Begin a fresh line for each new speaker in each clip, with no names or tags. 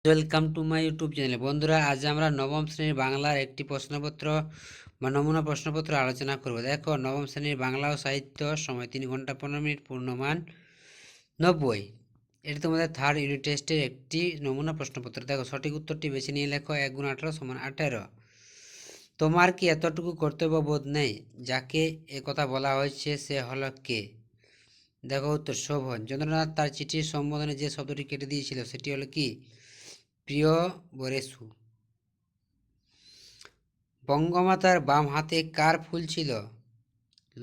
Welcome to my YouTube channel. বন্ধুরা, আজ আমরা নবম শ্রেণীর বাংলার একটি প্রশ্নপত্র বা নমুনা প্রশ্নপত্র আলোচনা করব। দেখো, নবম শ্রেণীর বাংলা ও সাহিত্য, সময় 3 ঘন্টা 15 মিনিট, পূর্ণমান 90। এটি তোমাদের থার্ড ইউনিট টেস্টের একটি নমুনা প্রশ্নপত্র। দেখো, সঠিক উত্তরটি বেছে নিয়ে লেখো 1 × 18 = 18। তোমার কি এতটুকু কর্তব্যবোধ নেই? যাকে একথা বলা হয়েছে সে হলো কে? দেখো উত্তর, শোভন। চন্দ্রনাথ তার চিঠির সম্বোধনে যে শব্দটি কেটে দিয়েছিল সেটি হলো কি? প্রিয় বরেশু। বঙ্গমাতার বাম হাতে কার ফুল ছিল?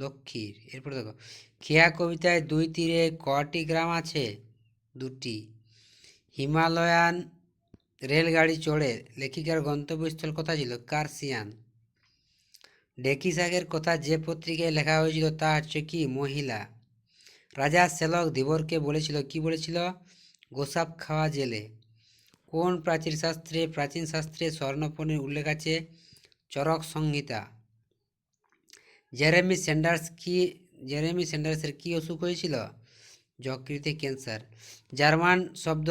লক্ষ্মীর। এরপর দেখো, খেয়া কবিতায় 2 তীরে কটি গ্রাম আছে? 2টি। হিমালয়ান রেলগাড়ি চড়ে লেখিকার গন্তব্যস্থল কোথায় ছিল? কার্সিয়ান। ডেকি শাকের কথা যে পত্রিকায় লেখা হয়েছিল তা হচ্ছে কি? মহিলা। রাজা শ্যালক ধীবরকে বলেছিল, কি বলেছিল? গোসাপ খাওয়া জেলে। কোন প্রাচীন শাস্ত্রে স্বর্ণপণির উল্লেখ আছে? চরক সংহিতা। জেরেমি স্যান্ডার্সের কি অসুখ হয়েছিল? যকৃতে ক্যান্সার। জার্মান শব্দ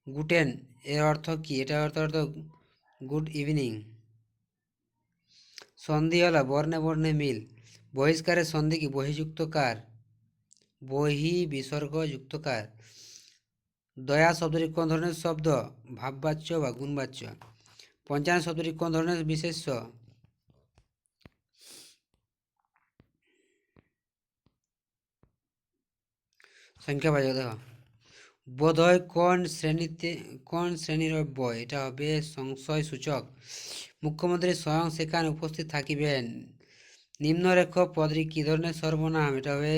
গুটেন এর অর্থ কি? এটা অর্থ গুড ইভিনিং। সন্ধি হলো বর্ণে বর্ণে মিল। বহিষ্কারের সন্ধি কি? বহিযুক্তকার। বহি বিসর্গযুক্তকার। দয়া শব্দটি কোন ধরনের শব্দ? ভাববাচ্য বা গুণবাচ্য। পঞ্চানন শব্দটি কোন ধরনের বিশেষ্য? সংখ্যাবাচক। দেখো, বোধহয় কোন শ্রেণীর বই? এটা হবে সংশয় সূচক। মুখ্যমন্ত্রী স্বয়ং সেখানে উপস্থিত থাকিবেন। নিম্নরেখ পদটি কি ধরনের সর্বনাম? এটা হবে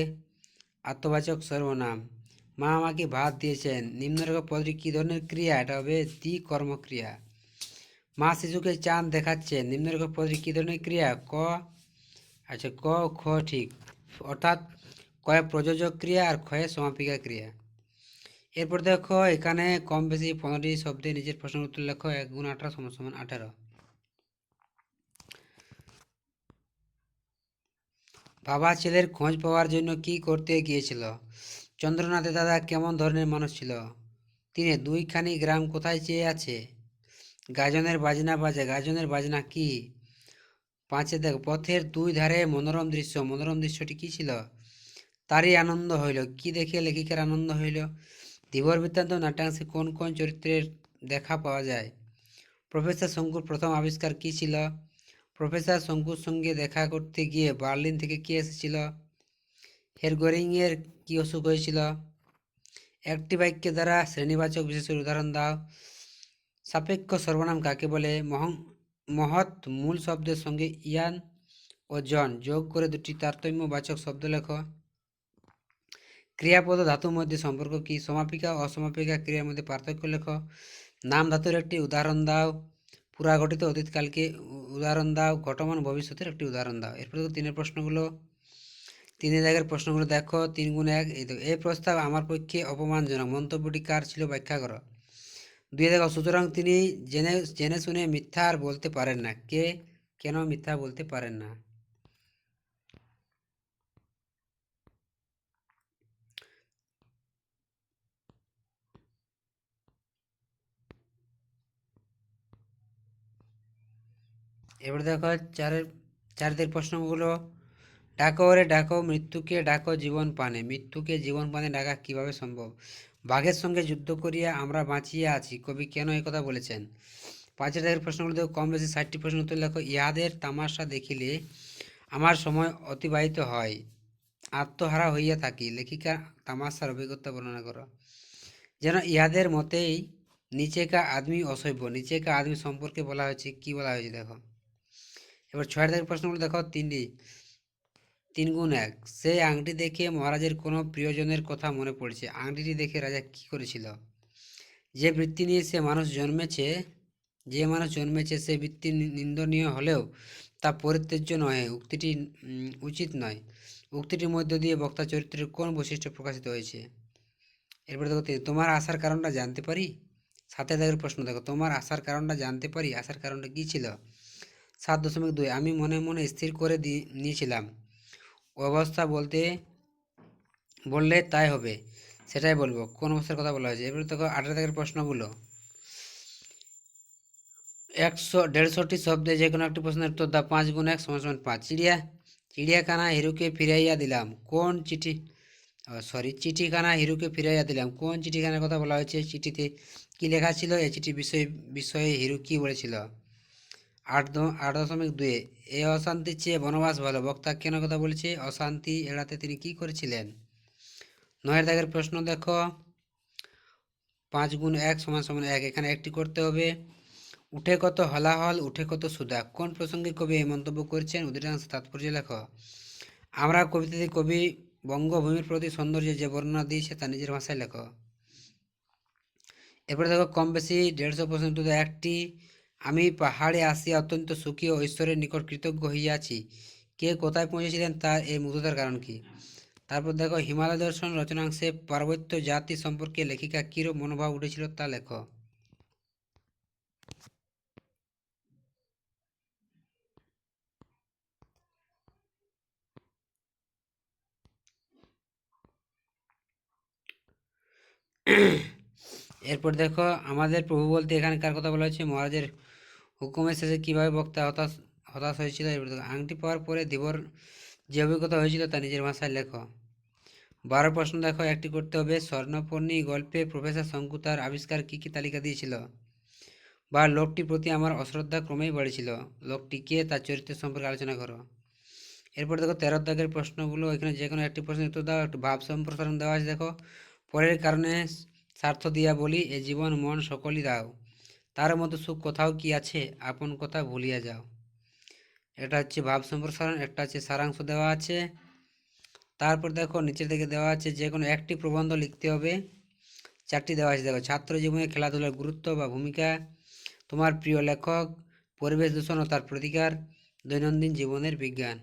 আত্মবাচক সর্বনাম। মা আমাকে ভাত দিয়েছেন। নিম্নরেখ পদটি কি ধরনের ক্রিয়া? এটা হবে দ্বিকর্মক্রিয়া। মা শিশুকে চাঁদ দেখাচ্ছেন। নিম্নরেখ পদটি কি ধরনের ক্রিয়া? ক খ ঠিক, অর্থাৎ কয়ে প্রযোজক ক্রিয়া আর ক্ষয়ে সমাপিকা ক্রিয়া। এরপর দেখো, এখানে কম বেশি 15টি শব্দে নিজের প্রশ্নের উত্তর লেখো। 1 × 18 = 18। বাবা ছেলের খোঁজ পাওয়ার জন্য কি করতে গিয়েছিল? চন্দ্রনাথের দাদা কেমন ধরনের মানুষ ছিল? 3 দুইখানি গ্রাম কোথায় চেয়ে আছে? গাজনের বাজনা বাজে। গাজনের বাজনা কি? 5 দেখো, পথের 2 ধারে মনোরম দৃশ্য। মনোরম দৃশ্যটি কি ছিল? তারই আনন্দ হইল। কি দেখে লেখিকার আনন্দ হইল? ধীবর বৃত্তান্ত নাট্যাংশে কোন কোন চরিত্রের দেখা পাওয়া যায়? প্রফেসর শঙ্কুর প্রথম আবিষ্কার কি ছিল? প্রফেসর শঙ্কুর সঙ্গে দেখা করতে গিয়ে বার্লিন থেকে কে এসেছিল? হেরগোরিংয়ের কি অসুখ হয়েছিল? একটি বাক্যের দ্বারা শ্রেণীবাচক বিশেষের উদাহরণ দাও। সাপেক্ষ সর্বনাম কাকে বলে? মহৎ মূল শব্দের সঙ্গে ইয়ান ও জন যোগ করে 2টি তারতম্যবাচক শব্দ লেখো। ক্রিয়াপদ ধাতুর মধ্যে সম্পর্ক কি? সমাপিকা ও অসমাপিকা ক্রিয়ার মধ্যে পার্থক্য লেখো। নাম ধাতুর একটি উদাহরণ দাও। পুরাঘটিত অতীতকালকে উদাহরণ দাও। ঘটমান ভবিষ্যতের একটি উদাহরণ দাও। এরপর দেখো 3 প্রশ্নগুলো। 3 দাগের প্রশ্নগুলো দেখো। 3 × 1। এই প্রস্তাব আমার পক্ষে অপমানজনক। মন্তব্যটি কার ছিল? ব্যাখ্যা করো। 2 দেখো, সুতরাং তিনি জেনে শুনে মিথ্যা আর বলতে পারেন না। কে কেন মিথ্যা বলতে পারেন না? এবার দেখো 4 প্রশ্নগুলো। ডাকো রে ডাকো, মৃত্যুকে ডাকো জীবন পানে। মৃত্যুকে জীবন পানে ডাকা কিভাবে সম্ভব? বাঘের সঙ্গে যুদ্ধ করিয়া আমরা বাঁচিয়া আছি। কবি কেন এই কথা বলেছেন? 5 দাগের প্রশ্নগুলো দেখো, কম বেশি 60টি প্রশ্ন উত্তর লেখো। ইহাদের তামাশা দেখিলে আমার সময় অতিবাহিত হয়, আত্মহারা হইয়া থাকি। লেখিকা তামাশার অভিজ্ঞতা বর্ণনা করো। যেন ইহাদের মতেই নিচেকা আদমি অসভ্য। নিচেকা আদমি সম্পর্কে বলা হয়েছে, কি বলা হয়েছে দেখো। এবার 6 দাগের প্রশ্নগুলো দেখো। 3 × 1। সেই আংটি দেখে মহারাজের কোনো প্রিয়জনের কথা মনে পড়েছে। আংটিটি দেখে রাজা কি করেছিল? যে বৃত্তি নিয়ে যে মানুষ জন্মেছে সে বৃত্তি নিন্দনীয় হলেও তা পরিত্যাজ্য নয়। উক্তিটি উচিত নয়। উক্তিটির মধ্য দিয়ে বক্তা চরিত্রের কোন বৈশিষ্ট্য প্রকাশিত হয়েছে? এরপরে দেখো, তোমার আসার কারণটা জানতে পারি। 7 দাগের প্রশ্ন দেখো, তোমার আসার কারণটা জানতে পারি। আসার কারণটা কি ছিল? 7.2। আমি মনে মনে স্থির করে নিয়েছিলাম অবস্থা বললে তাই হবে। সেটাই বলবো, কোন অবস্থার কথা বলা হয়েছে। এবারে দেখো 18 প্রশ্নগুলো। 150টি শব্দে যে কোনো একটি প্রশ্নের উত্তর দাও। 5 × 1 = 5। চিড়িয়াখানা হিরুকে ফিরাইয়া দিলাম, কোন চিঠি, চিঠিখানা হিরুকে ফিরাইয়া দিলাম, কোন চিঠিখানার কথা বলা হয়েছে? চিঠিতে কি লেখা ছিল? এই চিঠি বিষয়ে হিরু কি বলেছিল? 8.2, এ অশান্তির চেয়ে বনবাস ভালো, বক্তা কেন কথা বলেছে? অশান্তি এড়াতে তিনি কি করেছিলেন? 9 প্রশ্ন দেখো। 5 × 1 = 1, এখানে একটি করতে হবে। উঠে কত হলাহল, উঠে কত সুধা, কোন প্রসঙ্গে কবি এই মন্তব্য করেছেন? অধিকাংশ তাৎপর্য লেখো। আমরা কবিতাতে কবি বঙ্গভূমির প্রতি সৌন্দর্যের যে বর্ণনা দিয়েছে তা নিজের ভাষায় লেখো। এরপরে দেখো কম বেশি 150 প্রশ্ন উত্তর দাও। একটি, আমি পাহাড়ে আসিয়া অত্যন্ত সুখী ও ঈশ্বরের নিকট কৃতজ্ঞ হইয়াছি, কে কোথায় পৌঁছেছিলেন তার এই মুগ্ধতার কারণ কি? তারপর দেখো হিমালয় দর্শন রচনাংশে পার্বত্য জাতি সম্পর্কে লেখিকা কিরূপ মনোভাব উঠেছিল তা লেখো। এরপর দেখো আমাদের প্রভু বলতে এখানে কার কথা বলা হয়েছে? মহারাজের হুকুমের শেষে কিভাবে বক্তা হতাশ হতাশ হয়েছিল? এরপর দেখো আংটি পাওয়ার পরে ধীবর যে অভিজ্ঞতা হয়েছিল তা নিজের ভাষায় লেখো। 12 প্রশ্ন দেখো, একটি করতে হবে। স্বর্ণপর্ণী গল্পে প্রফেসর শঙ্কু তার আবিষ্কার কি কি তালিকা দিয়েছিল? বা লোকটির প্রতি আমার অশ্রদ্ধা ক্রমেই বাড়ছিল, লোকটি কে, তার চরিত্র সম্পর্কে আলোচনা করো। এরপর দেখো 13 প্রশ্নগুলো, এখানে যে কোনো একটি প্রশ্নের উত্তর দাও। একটু ভাব সম্প্রসারণ দেওয়া আছে দেখো। পরের কারণে স্বার্থ দিয়া বলি, এ জীবন মন সকলই দাও, তার মতো সুখ কোথাও কি আছে, আপন কথা ভুলিয়া যাও। এটা হচ্ছে ভাব সম্প্রসারণ। একটা হচ্ছে সারাংশ দেওয়া আছে। তারপর দেখো নিচের দিকে দেওয়া আছে যে কোনো একটি প্রবন্ধ লিখতে হবে। 4টি দেওয়া আছে দেখো। ছাত্র জীবনে খেলাধুলার গুরুত্ব বা ভূমিকা, তোমার প্রিয় লেখক, পরিবেশ দূষণ ও তার প্রতিকার, দৈনন্দিন জীবনের বিজ্ঞান।